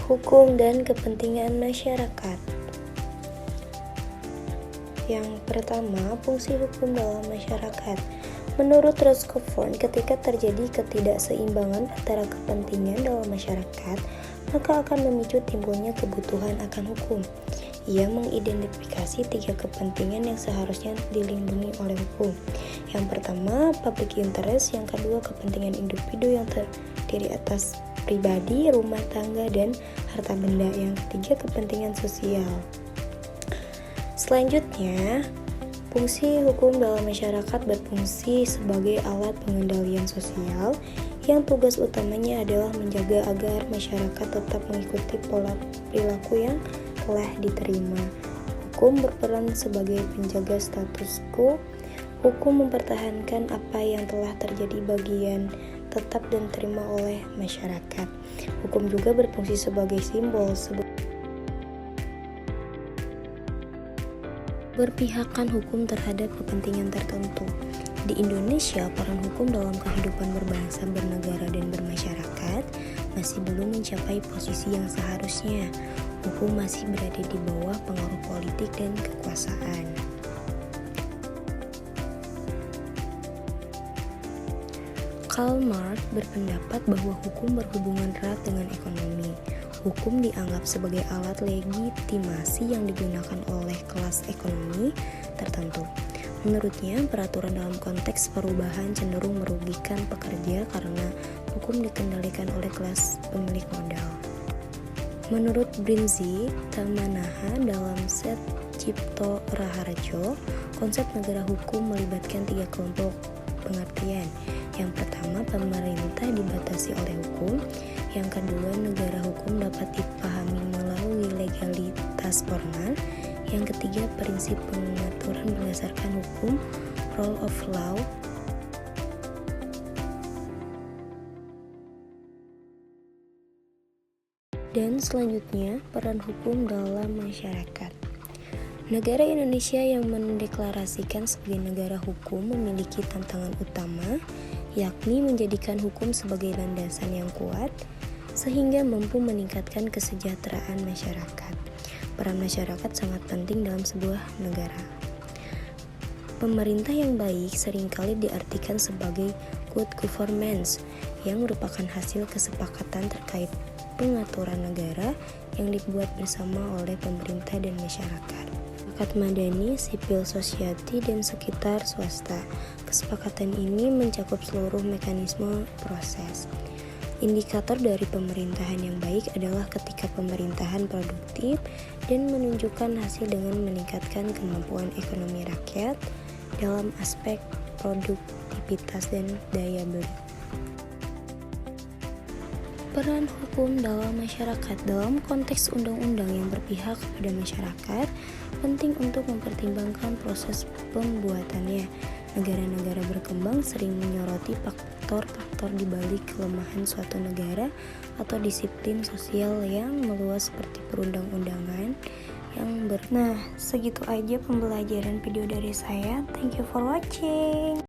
Hukum dan kepentingan masyarakat. Yang pertama, fungsi hukum dalam masyarakat. Menurut Roscoe, ketika terjadi ketidakseimbangan antara kepentingan dalam masyarakat, maka akan memicu timbulnya kebutuhan akan hukum. Ia mengidentifikasi 3 kepentingan yang seharusnya dilindungi oleh hukum. Yang pertama, public interest. Yang kedua, kepentingan individu yang terdiri atas pribadi, rumah tangga, dan harta benda. Yang ketiga, kepentingan sosial. Selanjutnya, fungsi hukum dalam masyarakat berfungsi sebagai alat pengendalian sosial yang tugas utamanya adalah menjaga agar masyarakat tetap mengikuti pola perilaku yang telah diterima. Hukum berperan sebagai penjaga status quo. Hukum mempertahankan apa yang telah terjadi bagian tetap dan terima oleh masyarakat. Hukum juga berfungsi sebagai simbol berpihakan hukum terhadap kepentingan tertentu. Di Indonesia, peran hukum dalam kehidupan berbangsa, bernegara, dan bermasyarakat masih belum mencapai posisi yang seharusnya. Hukum masih berada di bawah pengaruh politik dan kekuasaan. Karl Marx berpendapat bahwa hukum berhubungan erat dengan ekonomi. Hukum dianggap sebagai alat legitimasi yang digunakan oleh kelas ekonomi tertentu. Menurutnya, peraturan dalam konteks perubahan cenderung merugikan pekerja karena hukum dikendalikan oleh kelas pemilik modal. Menurut Brinzi Tamanaha dalam set Cipto Raharjo, konsep negara hukum melibatkan 3 kelompok pengertian. Yang pertama, pemerintah dibatasi oleh hukum. Yang kedua, negara hukum dapat dipahami melalui legalitas formal. Yang ketiga, prinsip pengaturan berdasarkan hukum, rule of law. Dan selanjutnya, peran hukum dalam masyarakat. Negara Indonesia yang mendeklarasikan sebagai negara hukum memiliki tantangan utama, yakni menjadikan hukum sebagai landasan yang kuat, sehingga mampu meningkatkan kesejahteraan masyarakat. Peran masyarakat sangat penting dalam sebuah negara. Pemerintah yang baik seringkali diartikan sebagai good governance, yang merupakan hasil kesepakatan terkait pengaturan negara yang dibuat bersama oleh pemerintah dan masyarakat, madani, civil society, dan sekitar swasta. Kesepakatan ini mencakup seluruh mekanisme proses. Indikator dari pemerintahan yang baik adalah ketika pemerintahan produktif dan menunjukkan hasil dengan meningkatkan kemampuan ekonomi rakyat dalam aspek produktivitas dan daya beli. Peran hukum dalam masyarakat dalam konteks undang-undang yang berpihak kepada masyarakat penting untuk mempertimbangkan proses pembuatannya. Negara-negara berkembang sering menyoroti faktor-faktor di balik kelemahan suatu negara atau disiplin sosial yang meluas seperti perundang-undangan yang Nah, segitu aja pembelajaran video dari saya. Thank you for watching.